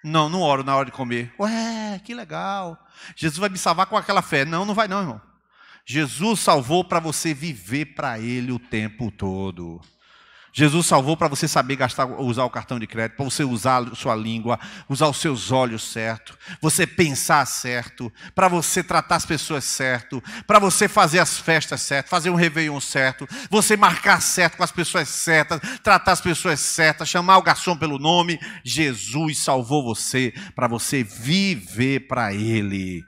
Não oro na hora de comer. Ué, que legal. Jesus vai me salvar com aquela fé. Não vai não, irmão. Jesus salvou para você viver para Ele o tempo todo. Jesus salvou para você saber usar o cartão de crédito, para você usar a sua língua, usar os seus olhos certo, você pensar certo, para você tratar as pessoas certo, para você fazer as festas certo, fazer um réveillon certo, você marcar certo com as pessoas certas, tratar as pessoas certas, chamar o garçom pelo nome. Jesus salvou você para você viver para Ele.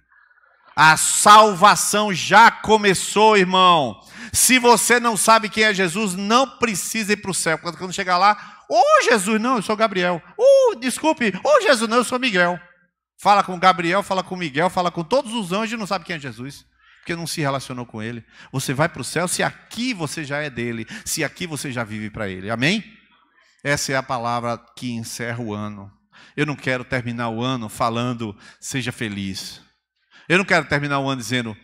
A salvação já começou, irmão. Se você não sabe quem é Jesus, não precisa ir para o céu. Quando chegar lá, Jesus, não, eu sou Gabriel. Desculpe, Jesus, não, eu sou Miguel. Fala com Gabriel, fala com Miguel, fala com todos os anjos e não sabe quem é Jesus, porque não se relacionou com ele. Você vai para o céu se aqui você já é dele, se aqui você já vive para ele. Amém? Essa é a palavra que encerra o ano. Eu não quero terminar o ano falando, seja feliz. Eu não quero terminar o ano dizendo,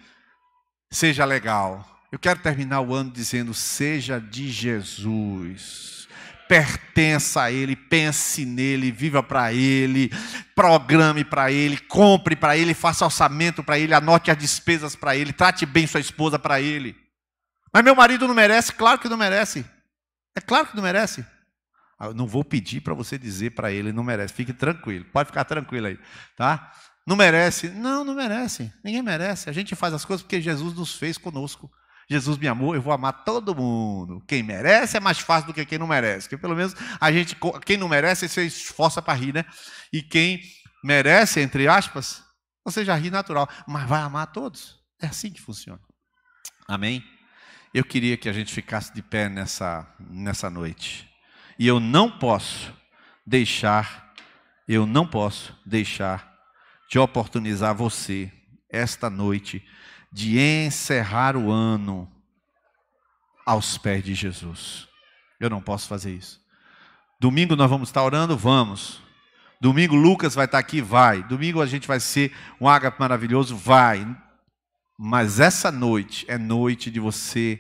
seja legal. Eu quero terminar o ano dizendo, seja de Jesus. Pertença a Ele, pense nele, viva para Ele, programe para Ele, compre para Ele, faça orçamento para Ele, anote as despesas para Ele, trate bem sua esposa para Ele. Mas meu marido não merece? Claro que não merece. É claro que não merece. Eu não vou pedir para você dizer para ele, não merece. Fique tranquilo, pode ficar tranquilo aí, tá? Não merece? Não merece. Ninguém merece. A gente faz as coisas porque Jesus nos fez conosco. Jesus me amou, eu vou amar todo mundo. Quem merece é mais fácil do que quem não merece. Porque pelo menos quem não merece, você esforça para rir, né? E quem merece, entre aspas, você já ri natural. Mas vai amar todos. É assim que funciona. Amém? Eu queria que a gente ficasse de pé nessa noite. E eu não posso deixar de oportunizar você, esta noite, de encerrar o ano aos pés de Jesus. Eu não posso fazer isso. Domingo nós vamos estar orando? Vamos. Domingo Lucas vai estar aqui? Vai. Domingo a gente vai ser um ágape maravilhoso? Vai. Mas essa noite é noite de você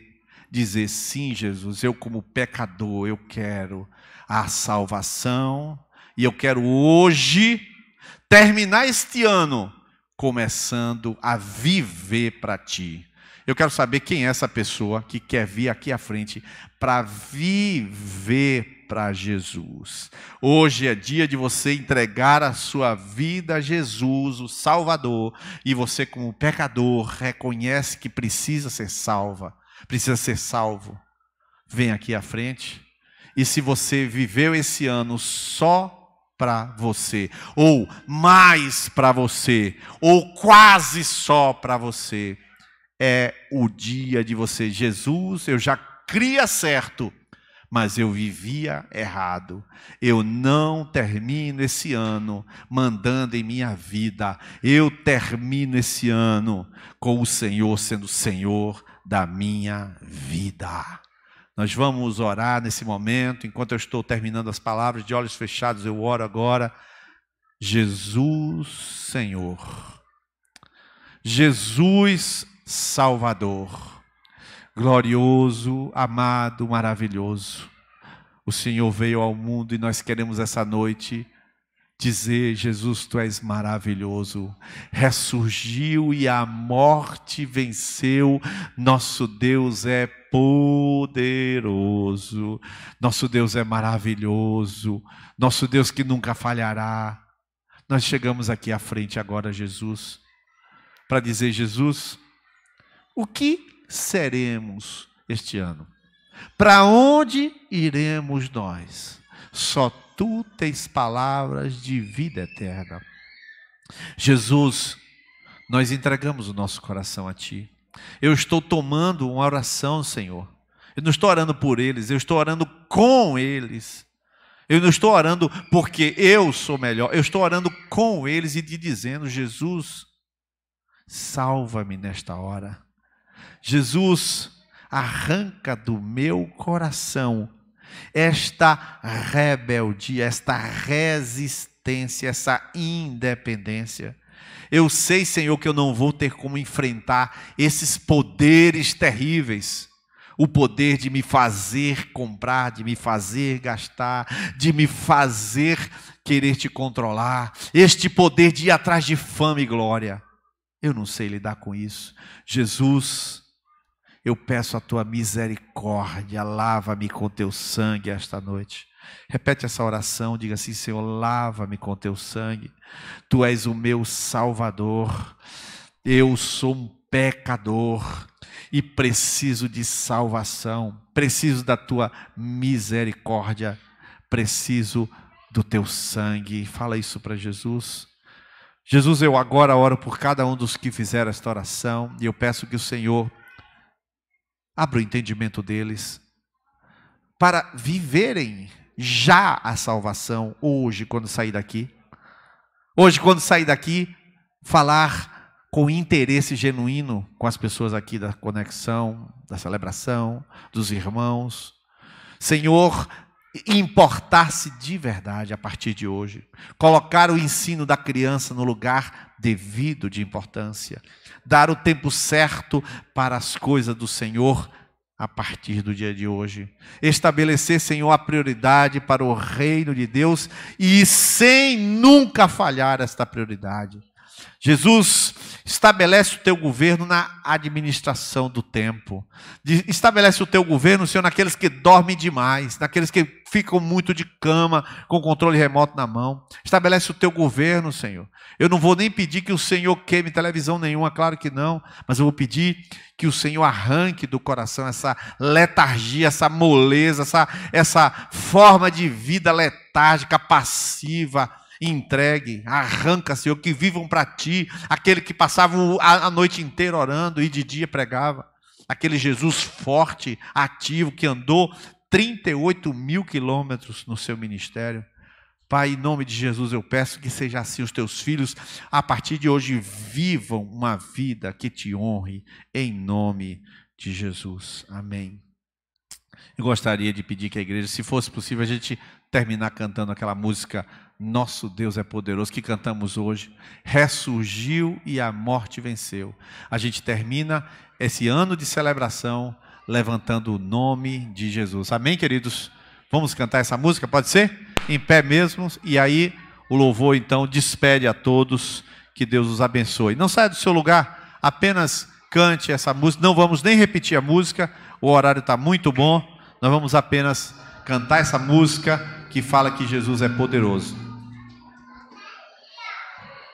dizer: sim, Jesus, eu como pecador, eu quero a salvação. E eu quero hoje terminar este ano começando a viver para Ti. Eu quero saber quem é essa pessoa que quer vir aqui à frente para viver para Jesus. Hoje é dia de você entregar a sua vida a Jesus, o Salvador, e você como pecador reconhece que precisa ser salvo. Vem aqui à frente. E se você viveu esse ano só para você, ou mais para você, ou quase só para você, é o dia de você: Jesus, eu já cria certo, mas eu vivia errado. Eu não termino esse ano mandando em minha vida. Eu termino esse ano com o Senhor sendo Senhor da minha vida. Nós vamos orar nesse momento. Enquanto eu estou terminando as palavras, de olhos fechados, eu oro agora. Jesus, Senhor. Jesus, Salvador. Glorioso, amado, maravilhoso. O Senhor veio ao mundo e nós queremos essa noite dizer: Jesus, Tu és maravilhoso. Ressurgiu e a morte venceu. Nosso Deus é poderoso. Nosso Deus é maravilhoso. Nosso Deus que nunca falhará. Nós chegamos aqui à frente agora, Jesus, para dizer: Jesus, o que seremos este ano? Para onde iremos nós? Só Tu tens palavras de vida eterna. Jesus, nós entregamos o nosso coração a Ti. Eu estou tomando uma oração, Senhor. Eu não estou orando por eles, eu estou orando com eles. Eu não estou orando porque eu sou melhor, eu estou orando com eles e te dizendo: Jesus, salva-me nesta hora. Jesus, arranca do meu coração esta rebeldia, esta resistência, essa independência. Eu sei, Senhor, que eu não vou ter como enfrentar esses poderes terríveis. O poder de me fazer comprar, de me fazer gastar, de me fazer querer Te controlar. Este poder de ir atrás de fama e glória. Eu não sei lidar com isso. Jesus, eu peço a Tua misericórdia, lava-me com Teu sangue esta noite. Repete essa oração, diga assim: Senhor, lava-me com Teu sangue. Tu és o meu Salvador. Eu sou um pecador e preciso de salvação. Preciso da Tua misericórdia. Preciso do Teu sangue. Fala isso para Jesus. Jesus, eu agora oro por cada um dos que fizeram esta oração e eu peço que o Senhor abra o entendimento deles para viverem já a salvação hoje, quando sair daqui. Hoje, quando sair daqui, falar com interesse genuíno com as pessoas aqui da conexão, da celebração, dos irmãos. Senhor, importar-se de verdade a partir de hoje. Colocar o ensino da criança no lugar devido de importância. Dar o tempo certo para as coisas do Senhor a partir do dia de hoje. Estabelecer, Senhor, a prioridade para o reino de Deus e sem nunca falhar esta prioridade. Jesus, estabelece o Teu governo na administração do tempo. Estabelece o Teu governo, Senhor, naqueles que dormem demais, naqueles que ficam muito de cama, com o controle remoto na mão. Estabelece o Teu governo, Senhor. Eu não vou nem pedir que o Senhor queime televisão nenhuma, claro que não, mas eu vou pedir que o Senhor arranque do coração essa letargia, essa moleza, essa forma de vida letárgica, passiva, entregue, arranca, Senhor, que vivam para Ti, aquele que passava a noite inteira orando e de dia pregava, aquele Jesus forte, ativo, que andou 38 mil quilômetros no seu ministério. Pai, em nome de Jesus eu peço que seja assim, os Teus filhos, a partir de hoje, vivam uma vida que Te honre, em nome de Jesus. Amém. Eu gostaria de pedir que a igreja, se fosse possível, a gente terminar cantando aquela música Nosso Deus é Poderoso, que cantamos hoje. Ressurgiu e a morte venceu. A gente termina esse ano de celebração levantando o nome de Jesus. Amém, queridos? Vamos cantar essa música, pode ser? Em pé mesmo, e aí o louvor então despede a todos, que Deus os abençoe. Não saia do seu lugar, apenas cante essa música, não vamos nem repetir a música, o horário está muito bom, nós vamos apenas cantar essa música que fala que Jesus é poderoso.